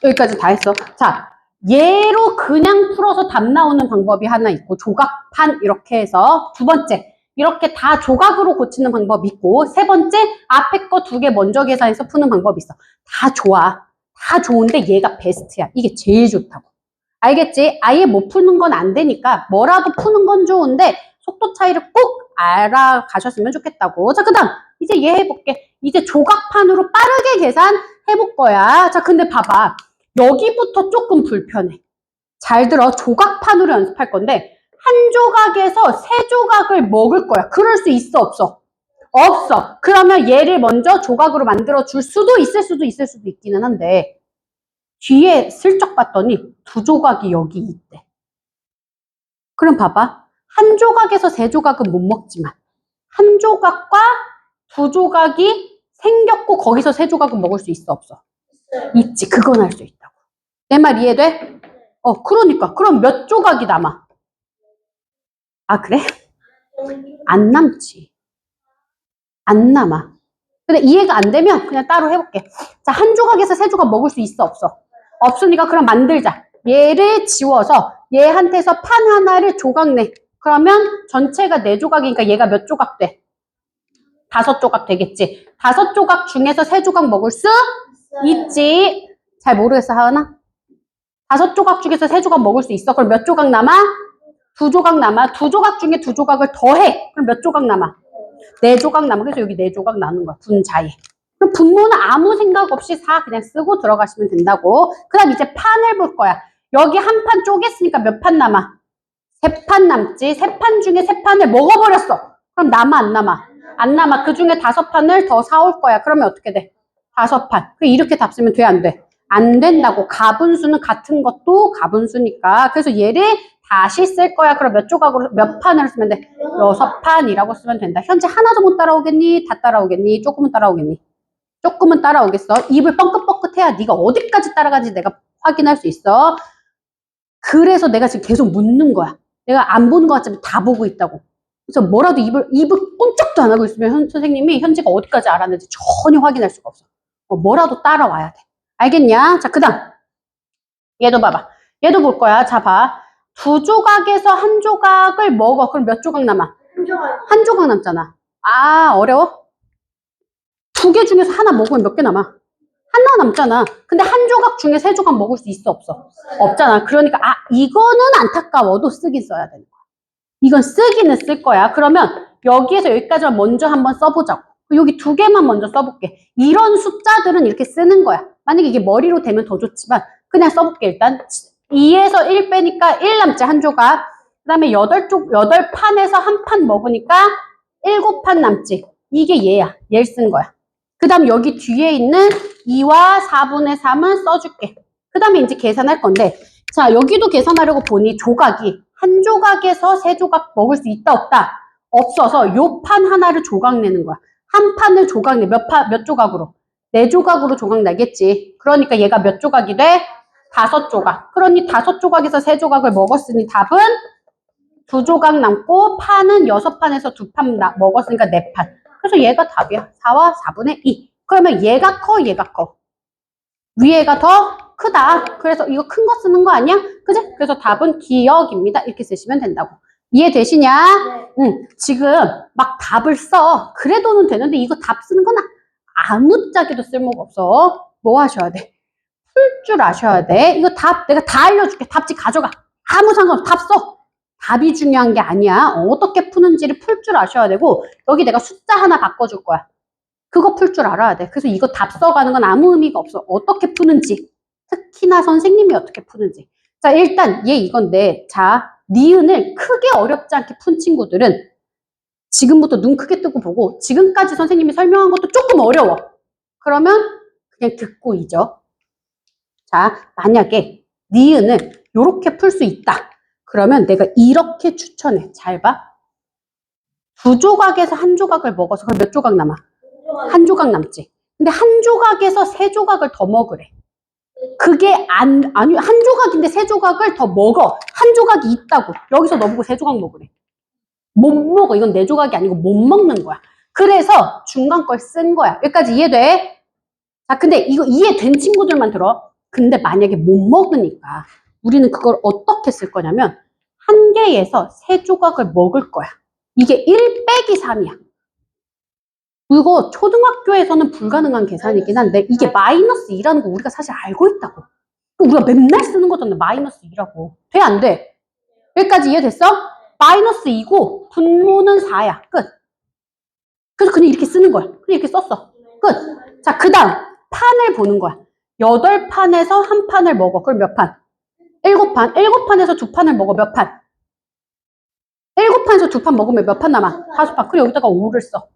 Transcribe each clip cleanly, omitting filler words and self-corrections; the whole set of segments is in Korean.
여기까지 다 했어. 자, 얘로 그냥 풀어서 답 나오는 방법이 하나 있고, 조각판 이렇게 해서 두 번째, 이렇게 다 조각으로 고치는 방법이 있고, 세 번째, 앞에 거 두 개 먼저 계산해서 푸는 방법이 있어. 다 좋아. 다 좋은데 얘가 베스트야. 이게 제일 좋다고. 알겠지? 아예 못 푸는 건 안 되니까 뭐라도 푸는 건 좋은데 속도 차이를 꼭 알아가셨으면 좋겠다고. 자, 그 다음 이제 얘 해볼게. 이제 조각판으로 빠르게 계산해볼 거야. 자, 근데 봐봐. 여기부터 조금 불편해. 잘 들어. 조각판으로 연습할 건데 한 조각에서 세 조각을 먹을 거야. 그럴 수 있어, 없어? 없어. 그러면 얘를 먼저 조각으로 만들어 줄 수도 있을 수도 있기는 한데 뒤에 슬쩍 봤더니 두 조각이 여기 있대. 그럼 봐봐. 한 조각에서 세 조각은 못 먹지만 한 조각과 두 조각이 생겼고 거기서 세 조각은 먹을 수 있어, 없어? 있지. 그건 할 수 있다고. 내 말 이해돼? 그러니까. 그럼 몇 조각이 남아? 아, 그래? 안 남지. 안 남아. 근데 이해가 안 되면 그냥 따로 해볼게. 자, 한 조각에서 세 조각 먹을 수 있어, 없어? 없으니까 그럼 만들자. 얘를 지워서 얘한테서 판 하나를 조각 내. 그러면 전체가 네 조각이니까 얘가 몇 조각 돼? 5조각 되겠지. 5조각 중에서 3조각 먹을 수 있지. 잘 모르겠어, 하은아? 5조각 중에서 3조각 먹을 수 있어. 그럼 몇 조각 남아? 2조각 남아. 2조각 중에 2조각을 더해. 그럼 몇 조각 남아? 4조각 남아. 그래서 여기 4조각 나눈 거야. 분자에. 그럼 분모는 아무 생각 없이 4 그냥 쓰고 들어가시면 된다고. 그 다음 이제 판을 볼 거야. 여기 한 판 쪼갰으니까 몇 판 남아? 3판 남지. 3판 중에 3판을 먹어버렸어. 그럼 남아, 안 남아? 안 남아. 그 중에 5판을 더 사올 거야. 그러면 어떻게 돼? 5판. 이렇게 답 쓰면 돼, 안 돼? 안 된다고. 가분수는 같은 것도 가분수니까. 그래서 얘를 다시 쓸 거야. 그럼 몇 조각으로, 몇 판으로 쓰면 돼? 6판이라고 쓰면 된다. 현재 하나도 못 따라오겠니? 다 따라오겠니? 조금은 따라오겠니? 조금은 따라오겠어. 입을 뻥긋뻥긋해야 네가 어디까지 따라가는지 내가 확인할 수 있어. 그래서 내가 지금 계속 묻는 거야. 내가 안 보는 것 같지만 다 보고 있다고. 그래서 뭐라도 입을 꼼짝도 안 하고 있으면 선생님이 현재가 어디까지 알았는지 전혀 확인할 수가 없어. 뭐라도 따라와야 돼. 알겠냐? 자, 그 다음. 얘도 봐봐. 얘도 볼 거야. 자, 봐. 2조각에서 한 조각을 먹어. 그럼 몇 조각 남아? 한 조각 남잖아. 아, 어려워? 2개 중에서 하나 먹으면 몇 개 남아? 하나 남잖아. 근데 한 조각 중에 3조각 먹을 수 있어, 없어? 없잖아. 그러니까 이거는 안타까워도 쓰긴 써야 되는 거야. 이건 쓰기는 쓸 거야. 그러면 여기에서 여기까지만 먼저 한번 써보자고. 여기 2개만 먼저 써볼게. 이런 숫자들은 이렇게 쓰는 거야. 만약에 이게 머리로 되면 더 좋지만 그냥 써볼게. 일단 2에서 1 빼니까 1 남지, 한 조각. 그 다음에 8판에서 한 판 먹으니까 7판 남지. 이게 얘야. 얘를 쓴 거야. 그 다음 여기 뒤에 있는 2와 4분의 3은 써줄게. 그 다음에 이제 계산할 건데, 자, 여기도 계산하려고 보니 조각이 한 조각에서 3조각 먹을 수 있다, 없다? 없어서 요 판 하나를 조각 내는 거야. 한 판을 조각 내. 몇 조각으로? 4조각으로 조각 나겠지. 그러니까 얘가 몇 조각이 돼? 5조각. 그러니 5조각에서 3조각을 먹었으니 답은 2조각 남고 판은 6판에서 2판 먹었으니까 4판. 그래서 얘가 답이야. 4와 4분의 2. 그러면 얘가 커, 얘가 커? 위에가 더 크다. 그래서 이거 큰 거 쓰는 거 아니야? 그지? 그래서 답은 기억입니다. 이렇게 쓰시면 된다고. 이해되시냐? 네. 응. 지금 막 답을 써. 그래도는 되는데 이거 답 쓰는 건 아무짝에도 쓸모가 없어. 뭐 하셔야 돼? 풀 줄 아셔야 돼. 이거 답 내가 다 알려줄게. 답지 가져가. 아무 상관없어. 답 써. 답이 중요한 게 아니야. 어떻게 푸는지를 풀 줄 아셔야 되고 여기 내가 숫자 하나 바꿔줄 거야. 그거 풀 줄 알아야 돼. 그래서 이거 답 써가는 건 아무 의미가 없어. 어떻게 푸는지. 특히나 선생님이 어떻게 푸는지. 자, 일단 얘 이건데 자, 니은을 크게 어렵지 않게 푼 친구들은 지금부터 눈 크게 뜨고 보고 지금까지 선생님이 설명한 것도 조금 어려워. 그러면 그냥 듣고 잊어. 자, 만약에 니은을 이렇게 풀 수 있다. 그러면 내가 이렇게 추천해. 잘 봐. 2조각에서 한 조각을 먹어서 그럼 몇 조각 남아? 한 조각 남지. 근데 한 조각에서 3조각을 더 먹으래. 그게 아니, 한 조각인데 3조각을 더 먹어. 한 조각이 있다고. 여기서 너보고 3조각 먹으래. 못 먹어. 이건 4조각이 아니고 못 먹는 거야. 그래서 중간 걸 쓴 거야. 여기까지 이해돼? 자, 근데 이거 이해된 친구들만 들어. 근데 만약에 못 먹으니까 우리는 그걸 어떻게 쓸 거냐면 한 개에서 3조각을 먹을 거야. 이게 1 빼기 3이야. 이거 초등학교에서는 불가능한 계산이긴 한데 이게 마이너스 2라는 거 우리가 사실 알고 있다고. 우리가 맨날 쓰는 거잖아. 마이너스 2라고. 돼? 안 돼? 여기까지 이해됐어? 마이너스 2고 분모는 4야. 끝. 그래서 그냥 이렇게 쓰는 거야. 그냥 이렇게 썼어. 끝. 자, 그 다음 판을 보는 거야. 8판에서 한 판을 먹어. 그럼 몇 판? 7판. 7판에서 2판을 먹어. 몇 판? 7판에서 2판 먹으면 몇 판 남아? 5판. 그리고 여기다가 5를 써.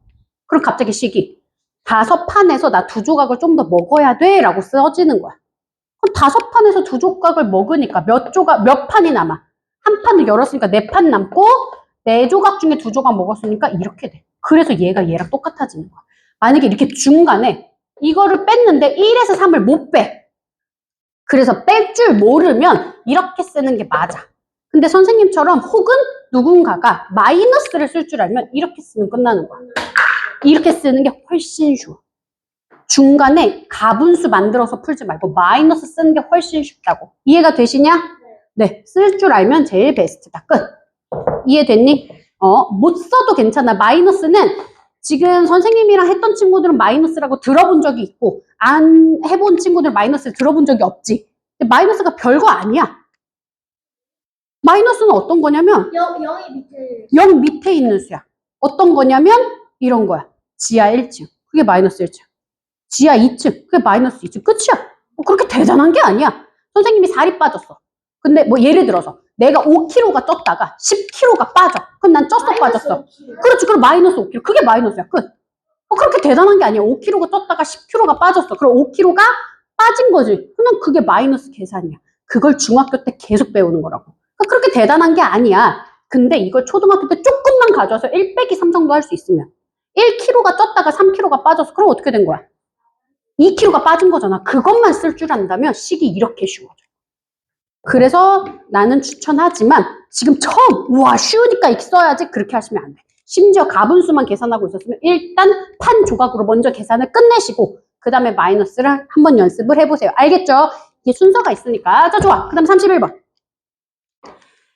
그럼 갑자기 식이 5판에서 나 2조각을 좀 더 먹어야 돼 라고 써지는 거야. 그럼 5판에서 2조각을 먹으니까 몇 판이 남아? 한 판을 열었으니까 4판 남고 4조각 중에 2조각 먹었으니까 이렇게 돼. 그래서 얘가 얘랑 똑같아지는 거야. 만약에 이렇게 중간에 이거를 뺐는데 1에서 3을 못 빼. 그래서 뺄 줄 모르면 이렇게 쓰는 게 맞아. 근데 선생님처럼 혹은 누군가가 마이너스를 쓸 줄 알면 이렇게 쓰면 끝나는 거야. 이렇게 쓰는 게 훨씬 쉬워. 중간에 가분수 만들어서 풀지 말고 마이너스 쓰는 게 훨씬 쉽다고. 이해가 되시냐? 네, 쓸 줄 알면 제일 베스트다. 끝. 이해됐니? 못 써도 괜찮아. 마이너스는 지금 선생님이랑 했던 친구들은 마이너스라고 들어본 적이 있고 안 해본 친구들 마이너스를 들어본 적이 없지. 근데 마이너스가 별거 아니야. 마이너스는 어떤 거냐면 0 밑에 있는 수야. 어떤 거냐면 이런 거야. 지하 1층. 그게 마이너스 1층. 지하 2층. 그게 마이너스 2층. 끝이야. 뭐 그렇게 대단한 게 아니야. 선생님이 살이 빠졌어. 근데 뭐 예를 들어서 내가 5kg가 쪘다가 10kg가 빠져. 그럼 난 쪘어 빠졌어. 그렇지. 그럼 마이너스 5kg. 그게 마이너스야. 끝. 그렇게 대단한 게 아니야. 5kg가 쪘다가 10kg가 빠졌어. 그럼 5kg가 빠진 거지. 그냥 그게 마이너스 계산이야. 그걸 중학교 때 계속 배우는 거라고. 그렇게 대단한 게 아니야. 근데 이걸 초등학교 때 조금만 가져와서 1 빼기 3 정도 할 수 있으면 1kg가 쪘다가 3kg가 빠졌어. 그럼 어떻게 된 거야? 2kg가 빠진 거잖아. 그것만 쓸 줄 안다면 식이 이렇게 쉬워져. 그래서 나는 추천하지만 지금 처음 우와 쉬우니까 이렇게 써야지 그렇게 하시면 안 돼. 심지어 가분수만 계산하고 있었으면 일단 판 조각으로 먼저 계산을 끝내시고 그 다음에 마이너스를 한번 연습을 해보세요. 알겠죠? 이게 순서가 있으니까. 자 좋아. 그 다음 31번.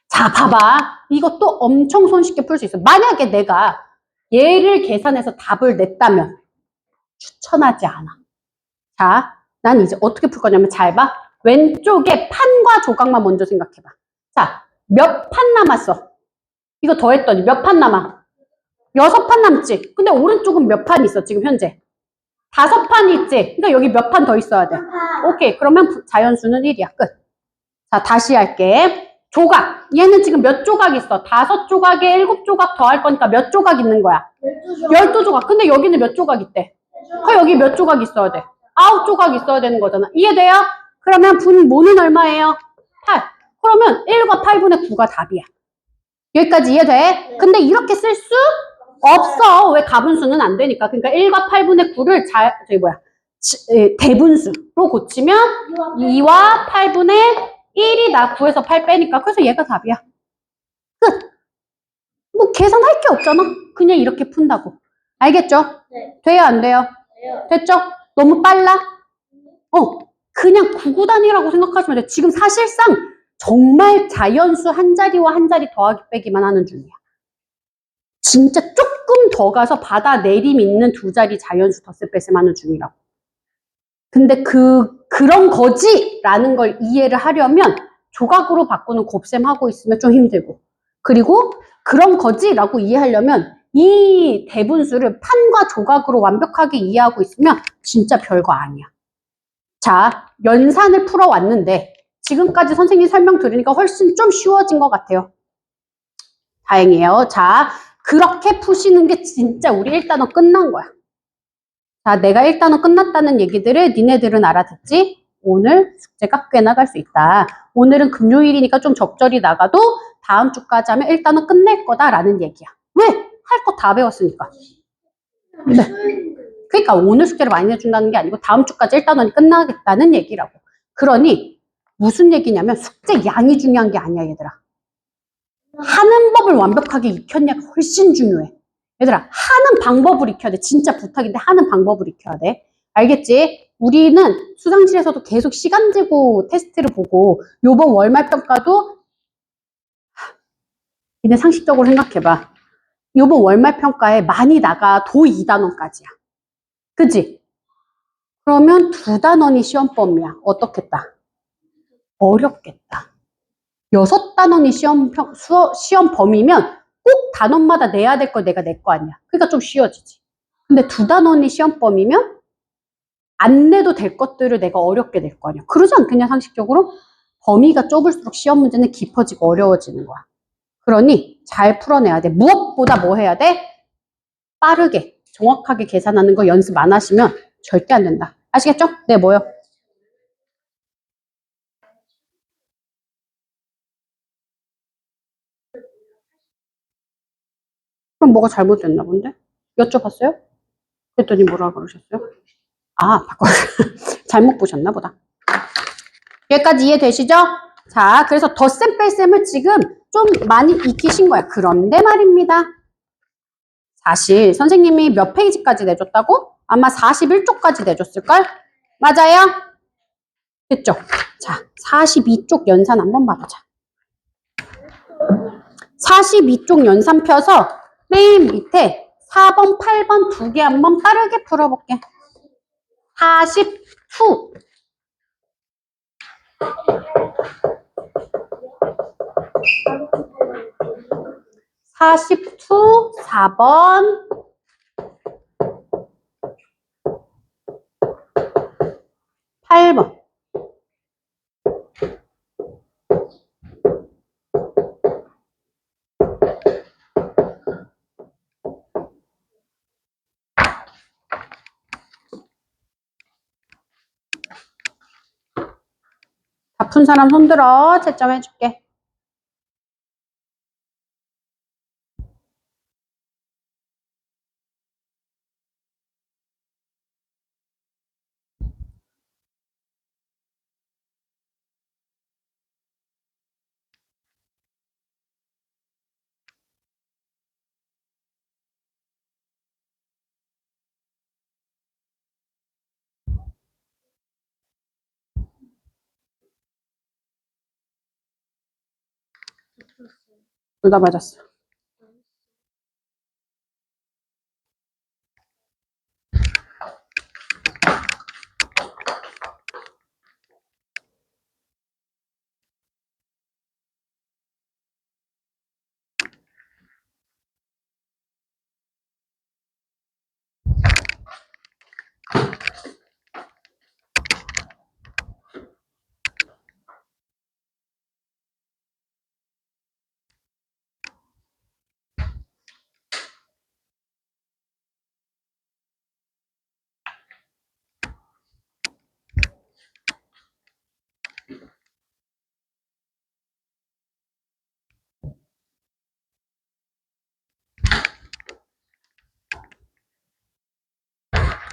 자 봐봐. 이것도 엄청 손쉽게 풀 수 있어. 만약에 내가 얘를 계산해서 답을 냈다면 추천하지 않아. 자, 난 이제 어떻게 풀 거냐면 잘 봐. 왼쪽에 판과 조각만 먼저 생각해봐. 자, 몇 판 남았어? 이거 더했더니 몇 판 남아? 6판 남지? 근데 오른쪽은 몇 판 있어 지금 현재? 5판이 있지? 그러니까 여기 몇 판 더 있어야 돼? 오케이, 그러면 자연수는 1이야. 끝. 자, 다시 할게. 조각. 얘는 지금 몇 조각 있어? 5조각에 7조각 더 할 거니까 몇 조각 있는 거야? 12조각. 근데 여기는 몇 조각 있대? 여기 몇 조각 있어야 돼? 9조각 있어야 되는 거잖아. 이해돼요? 그러면 분모는 얼마예요? 8. 그러면 1과 8분의 9가 답이야. 여기까지 이해돼? 근데 이렇게 쓸 수 없어. 왜 가분수는 안 되니까. 그러니까 1과 8분의 9를 대분수로 고치면 2와 8분의 1이 나 9에서 8 빼니까. 그래서 얘가 답이야. 끝. 뭐 계산할 게 없잖아. 그냥 이렇게 푼다고. 알겠죠? 네. 돼요? 안 돼요? 됐죠? 너무 빨라? 그냥 구구단위라고 생각하시면 돼. 지금 사실상 정말 자연수 한 자리와 한 자리 더하기 빼기만 하는 중이야. 진짜 조금 더 가서 바다 내림 있는 2자리 자연수 덧셈 뺄셈 하는 중이라고. 근데 그런 거지라는 걸 이해를 하려면 조각으로 바꾸는 곱셈 하고 있으면 좀 힘들고. 그리고 그런 거지라고 이해하려면 이 대분수를 판과 조각으로 완벽하게 이해하고 있으면 진짜 별거 아니야. 자, 연산을 풀어왔는데 지금까지 선생님 설명 들으니까 훨씬 좀 쉬워진 것 같아요. 다행이에요. 자, 그렇게 푸시는 게 진짜 우리 1단원 끝난 거야. 자, 내가 1단원 끝났다는 얘기들을 니네들은 알아듣지? 오늘 숙제가 꽤 나갈 수 있다. 오늘은 금요일이니까 좀 적절히 나가도 다음 주까지 하면 1단원 끝낼 거다라는 얘기야. 왜? 할 거 다 배웠으니까. 네. 그러니까 오늘 숙제를 많이 내준다는 게 아니고 다음 주까지 1단원이 끝나겠다는 얘기라고. 그러니 무슨 얘기냐면 숙제 양이 중요한 게 아니야, 얘들아. 하는 법을 완벽하게 익혔냐가 훨씬 중요해. 얘들아, 하는 방법을 익혀야 돼. 진짜 부탁인데 하는 방법을 익혀야 돼. 알겠지? 우리는 수강실에서도 계속 시간 재고 테스트를 보고 요번 월말평가도 니네 상식적으로 생각해봐. 요번 월말평가에 많이 나가 도 2단원까지야. 그치? 그러면 2단원이 시험 범위야. 어떻겠다? 어렵겠다. 6단원이 시험 범위면 꼭 단원마다 내야 될 거 내가 낼 거 아니야. 그러니까 좀 쉬워지지. 근데 2단원이 시험 범위면 안 내도 될 것들을 내가 어렵게 낼 거 아니야. 그러지 않겠냐, 상식적으로? 범위가 좁을수록 시험 문제는 깊어지고 어려워지는 거야. 그러니 잘 풀어내야 돼. 무엇보다 뭐 해야 돼? 빠르게, 정확하게 계산하는 거 연습 안 하시면 절대 안 된다. 아시겠죠? 네, 뭐요? 그럼 뭐가 잘못됐나 본데? 여쭤봤어요? 그랬더니 뭐라 그러셨어요? 아, 잘못 보셨나 보다. 여기까지 이해되시죠? 자, 그래서 덧셈 뺄셈을 지금 좀 많이 익히신 거야. 그런데 말입니다. 사실 선생님이 몇 페이지까지 내줬다고? 아마 41쪽까지 내줬을걸? 맞아요? 됐죠? 자, 42쪽 연산 한번 봐보자. 42쪽 연산 펴서 맨 밑에 4번, 8번 두 개 한번 빠르게 풀어볼게. 42 42 4번 8번 다 푼 사람 손들어. 채점 해줄게. 둘 다 맞았어.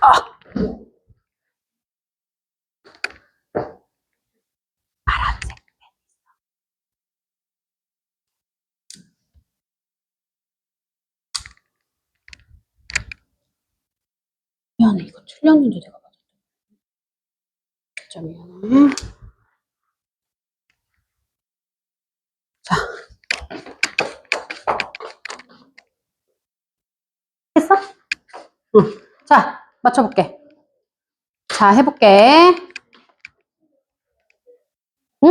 아! 파란색. 미안해, 이거 틀렸는데 내가 맞았다. 진짜 미안해. 자. 했어? 응. 자, 맞춰볼게. 자, 해볼게. 응?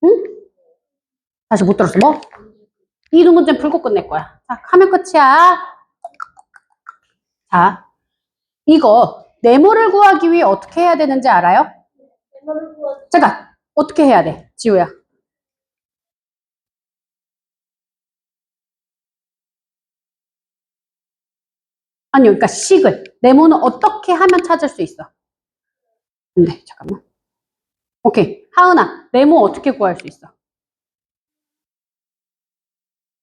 응? 다시 못 들었어. 뭐? 이 두 문제 풀고 끝낼 거야. 자, 하면 끝이야. 자, 이거 네모를 구하기 위해 어떻게 해야 되는지 알아요? 잠깐, 어떻게 해야 돼? 지우야. 아니요, 그러니까 식을. 네모는 어떻게 하면 찾을 수 있어? 네, 잠깐만. 오케이. 하은아, 네모 어떻게 구할 수 있어?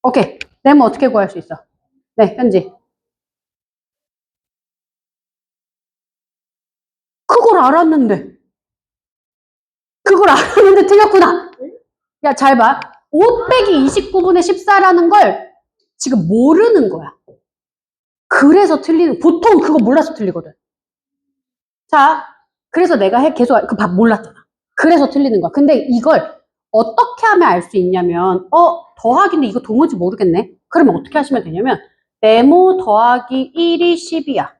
오케이. 네모 어떻게 구할 수 있어? 네, 현지. 그걸 알았는데. 그걸 알았는데 틀렸구나. 야, 잘 봐. 5 빼기 29분의 14라는 걸 지금 모르는 거야. 그래서 틀리는, 보통 그거 몰라서 틀리거든. 자, 그래서 내가 계속 그 밥 몰랐잖아. 그래서 틀리는 거야. 근데 이걸 어떻게 하면 알 수 있냐면 더하기인데 이거 도무지 모르겠네. 그러면 어떻게 하시면 되냐면 네모 더하기 1이 10이야.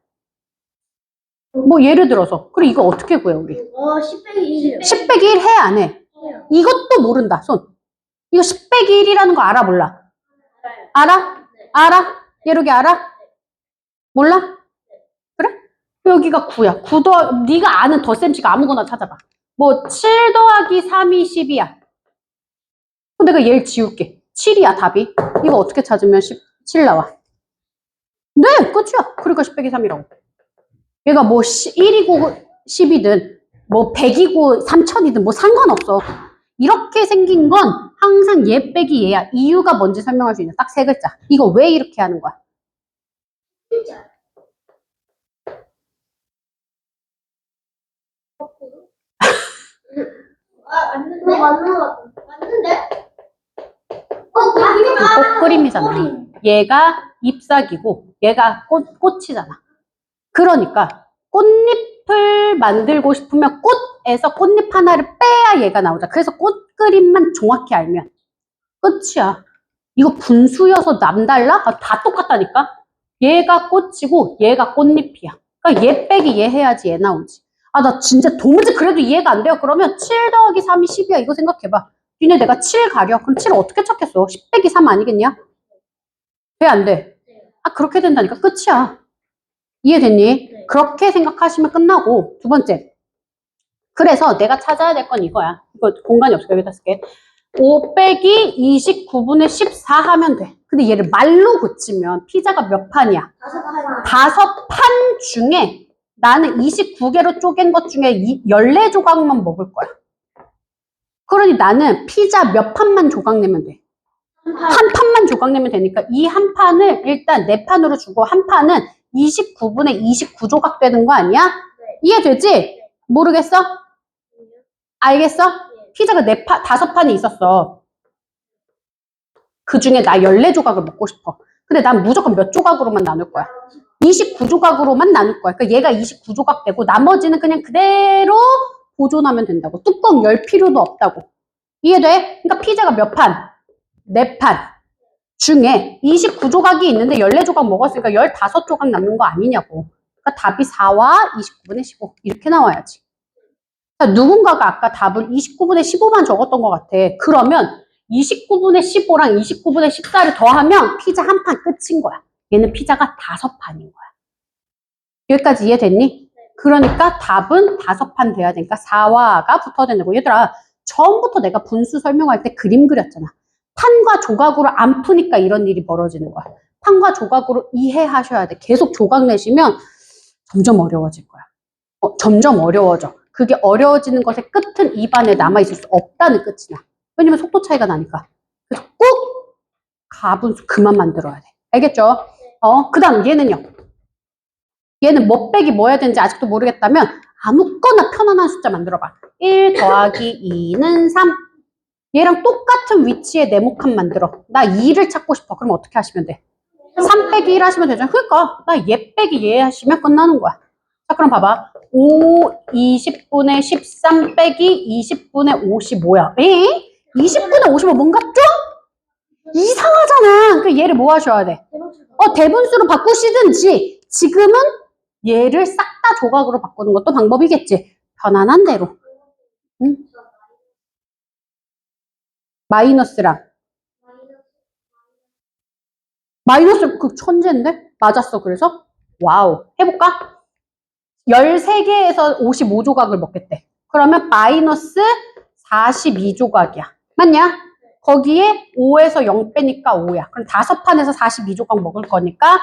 뭐 예를 들어서 그래 이거 어떻게 구해 우리? 10 빼기 1이요. 10 빼기 1 해 안 해? 이것도 모른다 손. 이거 10 빼기 1이라는 거 알아 몰라? 알아? 알아? 예록이 알아? 몰라? 그래? 여기가 9야. 9 네가 아는 덧셈식 아무거나 찾아봐. 뭐 7 더하기 3이 10이야. 내가 얘를 지울게. 7이야 답이. 이거 어떻게 찾으면 7 나와? 네 끝이야. 그러니까 10 빼기 3이라고. 얘가 뭐 1이고 10이든 뭐 100이고 3000이든 뭐 상관없어. 이렇게 생긴 건 항상 얘 빼기 얘야. 이유가 뭔지 설명할 수 있는 딱 세 글자. 이거 왜 이렇게 하는 거야? 맞는데? 맞는데? 꽃그림이잖아. 얘가 잎사귀고 얘가 꽃이잖아. 그러니까 꽃잎을 만들고 싶으면 꽃에서 꽃잎 하나를 빼야 얘가 나오자. 그래서 꽃그림만 정확히 알면 끝이야. 이거 분수여서 남달라? 다 똑같다니까? 얘가 꽃이고 얘가 꽃잎이야. 그러니까 얘 빼기 얘 해야지 얘 나오지. 나 진짜 도무지 그래도 이해가 안 돼요. 그러면 7 더하기 3이 10이야. 이거 생각해봐. 니네 내가 7 가려. 그럼 7을 어떻게 찾겠어? 10 빼기 3 아니겠냐? 돼, 안 돼? 그렇게 된다니까. 끝이야. 이해됐니? 네. 그렇게 생각하시면 끝나고. 두 번째. 그래서 내가 찾아야 될 건 이거야. 이거 공간이 없어. 여기다 쓸게. 5 빼기 29분의 14 하면 돼. 근데 얘를 말로 고치면 피자가 몇 판이야? 5판 중에 나는 29개로 쪼갠 것 중에 14조각만 먹을 거야. 그러니 나는 피자 몇 판만 조각 내면 돼. 한 판만 조각 내면 되니까 이 한 판을 일단 4판으로 주고 한 판은 29분의 29조각 되는 거 아니야? 네. 이해되지? 모르겠어? 알겠어? 피자가 5판이 있었어. 그 중에 나 14조각을 먹고 싶어. 근데 난 무조건 몇 조각으로만 나눌 거야. 29조각으로만 나눌 거야. 그러니까 얘가 29조각 되고 나머지는 그냥 그대로 보존하면 된다고. 뚜껑 열 필요도 없다고. 이해돼? 그러니까 피자가 몇 판? 4판 중에 29조각이 있는데 14조각 먹었으니까 15조각 남는 거 아니냐고. 그러니까 답이 4와 29분의 15 이렇게 나와야지. 그러니까 누군가가 아까 답을 29분의 15만 적었던 것 같아. 그러면 29분의 15랑 29분의 14를 더하면 피자 한 판 끝인 거야. 얘는 피자가 5판인 거야. 여기까지 이해됐니? 그러니까 답은 5판 돼야 되니까 4와가 붙어야 된다고. 얘들아, 처음부터 내가 분수 설명할 때 그림 그렸잖아. 판과 조각으로 안 푸니까 이런 일이 벌어지는 거야. 판과 조각으로 이해하셔야 돼. 계속 조각 내시면 점점 어려워질 거야. 점점 어려워져. 그게 어려워지는 것의 끝은 입안에 남아있을 수 없다는 끝이 나. 왜냐면 속도 차이가 나니까. 그래서 꼭 가분수 그만 만들어야 돼. 알겠죠? 그 다음 얘는요. 얘는 뭐 빼기 뭐 해야 되는지 아직도 모르겠다면 아무거나 편안한 숫자 만들어봐. 1 더하기 2는 3. 얘랑 똑같은 위치에 네모칸 만들어. 나 2를 찾고 싶어. 그럼 어떻게 하시면 돼? 3 빼기 1 하시면 되잖아. 그러니까 나 얘 빼기 얘 하시면 끝나는 거야. 자, 그럼 봐봐. 5, 20분의 13 빼기 20분의 55야. 20분의 55 뭔가 좀 이상하잖아. 그러니까 얘를 뭐 하셔야 돼? 대분수로 바꾸시든지 지금은 얘를 싹 다 조각으로 바꾸는 것도 방법이겠지. 편안한 대로. 응? 마이너스랑. 마이너스 그 천재인데? 맞았어. 그래서 와우. 해볼까? 13개에서 55조각을 먹겠대. 그러면 마이너스 42조각이야. 맞냐? 거기에 5에서 0 빼니까 5야. 그럼 5판에서 42조각 먹을 거니까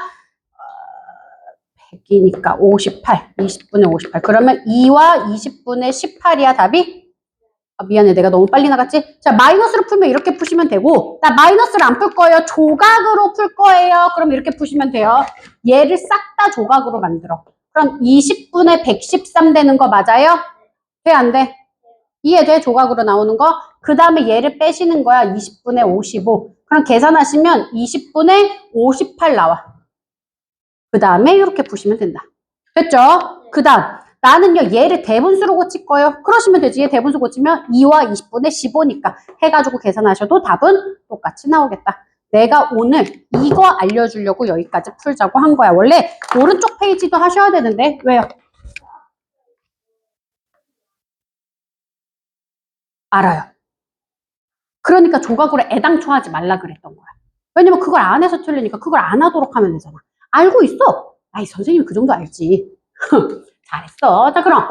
100이니까 58. 20분의 58. 그러면 2와 20분의 18이야 답이? 미안해. 내가 너무 빨리 나갔지? 자, 마이너스로 풀면 이렇게 푸시면 되고, 나 마이너스를 안 풀 거예요. 조각으로 풀 거예요. 그럼 이렇게 푸시면 돼요. 얘를 싹 다 조각으로 만들어. 그럼 20분의 113 되는 거 맞아요? 돼, 안 돼? 이해돼? 조각으로 나오는 거? 그 다음에 얘를 빼시는 거야. 20분의 55. 그럼 계산하시면 20분의 58 나와. 그 다음에 이렇게 푸시면 된다. 됐죠? 그 다음 나는요, 얘를 대분수로 고칠 거예요. 그러시면 되지. 얘 대분수 고치면 2와 20분의 15니까 해가지고 계산하셔도 답은 똑같이 나오겠다. 내가 오늘 이거 알려주려고 여기까지 풀자고 한 거야. 원래 오른쪽 페이지도 하셔야 되는데 왜요? 알아요. 그러니까 조각으로 애당초 하지 말라 그랬던 거야. 왜냐면 그걸 안 해서 틀리니까 그걸 안 하도록 하면 되잖아. 알고 있어. 아이, 선생님이 그 정도 알지. 잘했어. 자, 그럼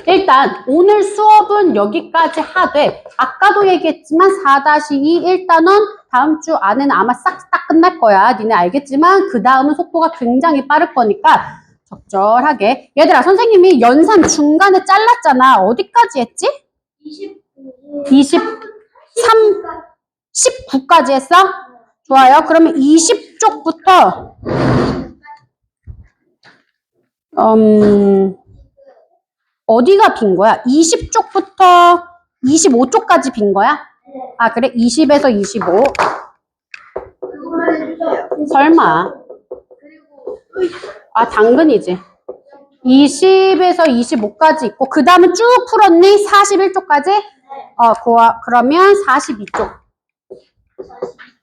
일단 오늘 수업은 여기까지 하되 아까도 얘기했지만 4-2 일단은 다음 주 안에는 아마 싹 다 끝날 거야. 니네 알겠지만 그 다음은 속도가 굉장히 빠를 거니까 적절하게. 얘들아, 선생님이 연산 중간에 잘랐잖아. 어디까지 했지? 23, 19까지 했어? 좋아요. 그러면 20쪽부터 어디가 빈 거야? 20쪽부터 25쪽까지 빈 거야? 아, 그래? 20에서 25. 설마. 아, 당근이지. 20에서 25까지 있고 그 다음은 쭉 풀었니? 41쪽까지? 그러면 42쪽.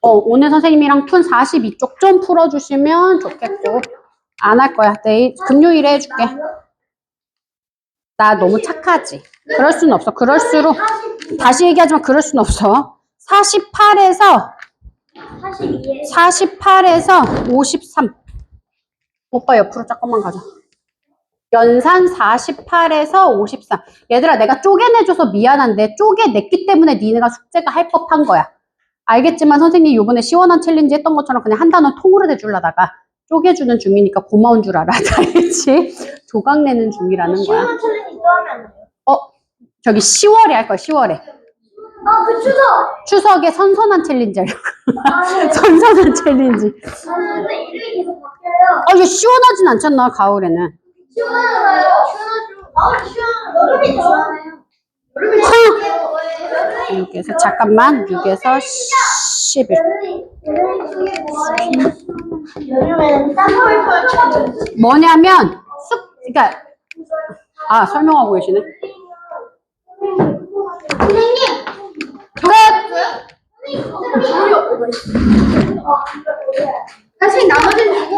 오늘 선생님이랑 푼 42쪽 좀 풀어주시면 좋겠고. 안 할 거야. 내일 금요일에 해줄게. 나 너무 착하지? 그럴 수는 없어. 그럴수록 다시 얘기하지만 그럴 수는 없어. 48에서 53. 오빠 옆으로 잠깐만 가자. 연산 48에서 53. 얘들아, 내가 쪼개내줘서 미안한데 쪼개냈기 때문에 니네가 숙제가 할 법한 거야. 알겠지만 선생님이 요번에 시원한 챌린지 했던 것처럼 그냥 한 단원 통으로 내주려다가 쪼개주는 중이니까 고마운 줄 알아. 알겠지? 조각 내는 중이라는 거야. 시원한 챌린지 또 하면 안 돼요? 저기 10월에 할 거야. 10월에. 그 추석! 추석에 선선한 챌린지 하려고. 네. 선선한 챌린지. 근데 이름이 계속 바뀌어요. 이거 시원하진 않잖아, 가을에는. 시원하잖아요. 시원하죠. 여름이 더 시원해요. 여름이 시원해요. 6에서, 잠깐만. 6에서 11. 여름에는 땀을 펼쳐요. 뭐냐면, 그러니까, 설명하고 계시네. 선생님! 끝! 선생님 나머지는